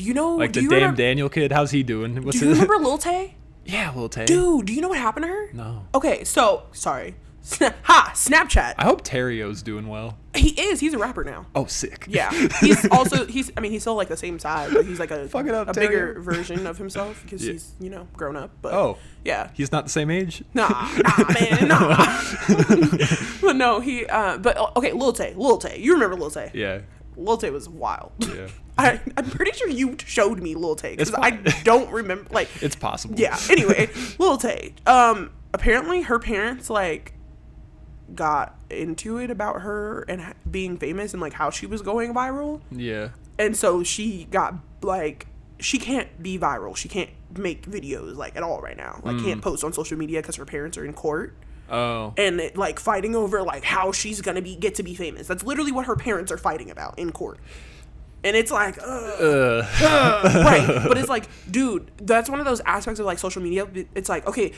you know? Like do the you damn remember, Daniel kid. How's he doing? Do you remember Lil Tay? Yeah, Lil Tay. Dude, do you know what happened to her? No. Okay, so sorry. Snapchat. I hope Terrio's doing well. He is. He's a rapper now. Oh, sick. Yeah. He's he's still like the same size, but he's like a Fuck it up, bigger version of himself because he's, grown up. But yeah. He's not the same age? Nah, man, nah. But no, okay, Lil Tay. You remember Lil Tay? Yeah. Lil Tay was wild. Yeah. I'm pretty sure you showed me Lil Tay because I don't remember. Like, it's possible. Yeah. Anyway, Lil Tay. Apparently her parents got into it about her and being famous and like how she was going viral. Yeah. And so she got she can't be viral. She can't make videos at all right now. Can't post on social media because her parents are in court. Oh. And fighting over how she's gonna get to be famous. That's literally what her parents are fighting about in court. And it's right. But it's dude, that's one of those aspects of social media. It's okay,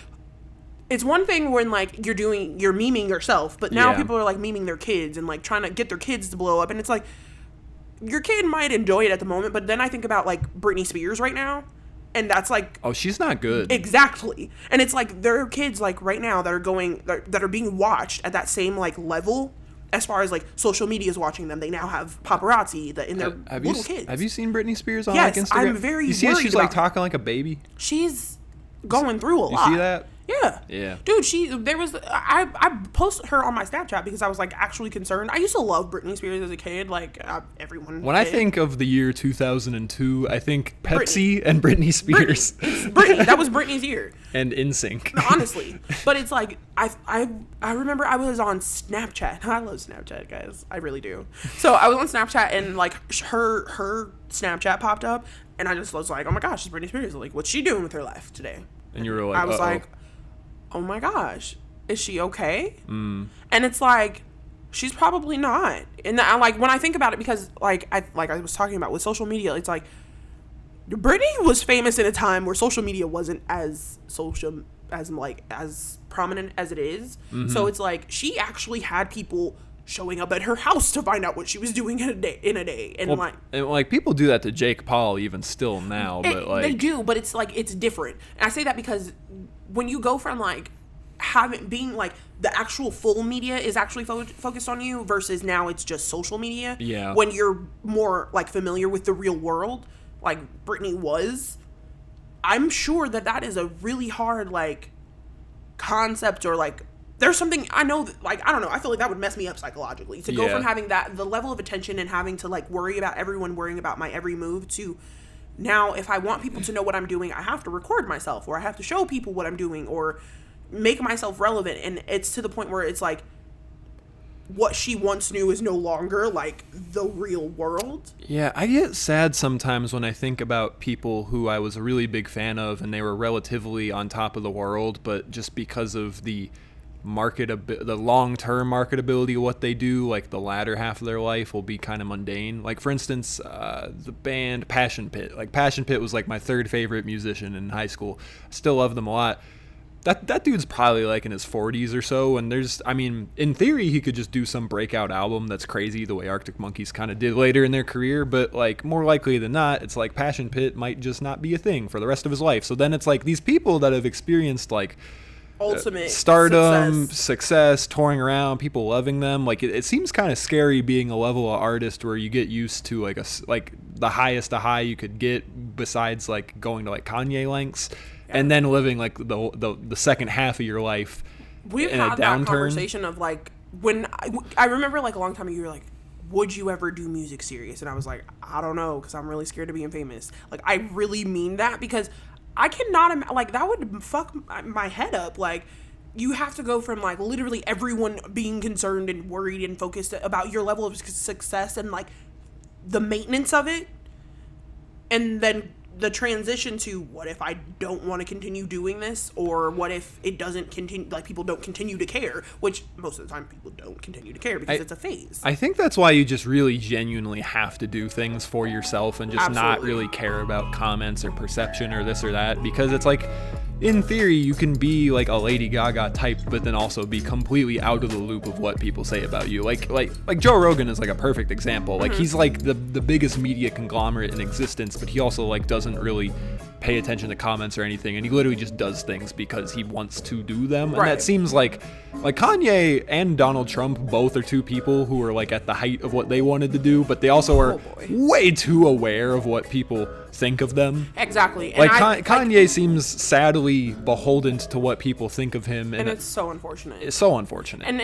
it's one thing when you're memeing yourself, but now people are memeing their kids and trying to get their kids to blow up. And it's your kid might enjoy it at the moment, but then I think about Britney Spears right now. And that's oh, she's not good. Exactly. And it's there are kids right now that are being watched at that same level as far as social media is watching them. They now have paparazzi in their little kids. Have you seen Britney Spears on Instagram? I'm very You see worried how she's talking like a baby? She's going through a lot. You see that? Yeah. Yeah. Dude, I posted her on my Snapchat because I was actually concerned. I used to love Britney Spears as a kid, everyone. When I think of the year 2002, I think Pepsi and Britney Spears. Britney. That was Britney's year. And NSYNC. Honestly. But it's I remember I was on Snapchat. I love Snapchat, guys. I really do. So I was on Snapchat and her Snapchat popped up and I just was oh my gosh, it's Britney Spears. What's she doing with her life today? And you were I was oh my gosh, is she okay? Mm. And it's she's probably not. And when I think about it, because I was talking about with social media, it's Britney was famous in a time where social media wasn't as prominent as it is. Mm-hmm. So it's she actually had people showing up at her house to find out what she was doing in a day. And people do that to Jake Paul even still now, but they do, but it's it's different. And I say that because when you go from being the actual full media is actually focused on you versus now it's just social media. Yeah. When you're more familiar with the real world, Britney was, I'm sure that is a really hard concept or there's something I know that, I don't know, I feel that would mess me up psychologically to go from having the level of attention and having to worry about everyone worrying about my every move to now if I want people to know what I'm doing, I have to record myself or I have to show people what I'm doing or make myself relevant. And it's to the point where it's what she once knew is no longer the real world. Yeah, I get sad sometimes when I think about people who I was a really big fan of and they were relatively on top of the world, but just because of the long-term marketability of what they do, the latter half of their life will be kind of mundane. For instance, the band Passion Pit. Passion Pit was my third favorite musician in high school. I still love them a lot. That dude's probably in his 40s or so, and in theory he could just do some breakout album that's crazy the way Arctic Monkeys kind of did later in their career, but more likely than not, it's Passion Pit might just not be a thing for the rest of his life. So then it's these people that have experienced ultimate stardom, success, touring around, people loving them. It seems kind of scary being a level of artist where you get used to the highest a high you could get besides going to Kanye lengths, and then living the second half of your life. We've had that conversation of when I remember a long time ago you were would you ever do music serious? And I was I don't know, because I'm really scared of being famous. I really mean that because I cannot that would fuck my head up. You have to go from literally everyone being concerned and worried and focused about your level of success and the maintenance of it, and then the transition to what if I don't want to continue doing this, or what if it doesn't continue, people don't continue to care, which most of the time people don't continue to care because it's a phase. I think that's why you just really genuinely have to do things for yourself and just not really care about comments or perception or this or that, because it's in theory, you can be like a Lady Gaga type, but then also be completely out of the loop of what people say about you. Like Joe Rogan is like a perfect example. Like he's like the biggest media conglomerate in existence, but he also like doesn't really pay attention to comments or anything, and he literally just does things because he wants to do them. And that seems like Kanye and Donald Trump both are two people who are like at the height of what they wanted to do, but they also are way too aware of what people think of them. Exactly. And Kanye seems sadly beholden to what people think of him, and it's so unfortunate. It's so unfortunate. And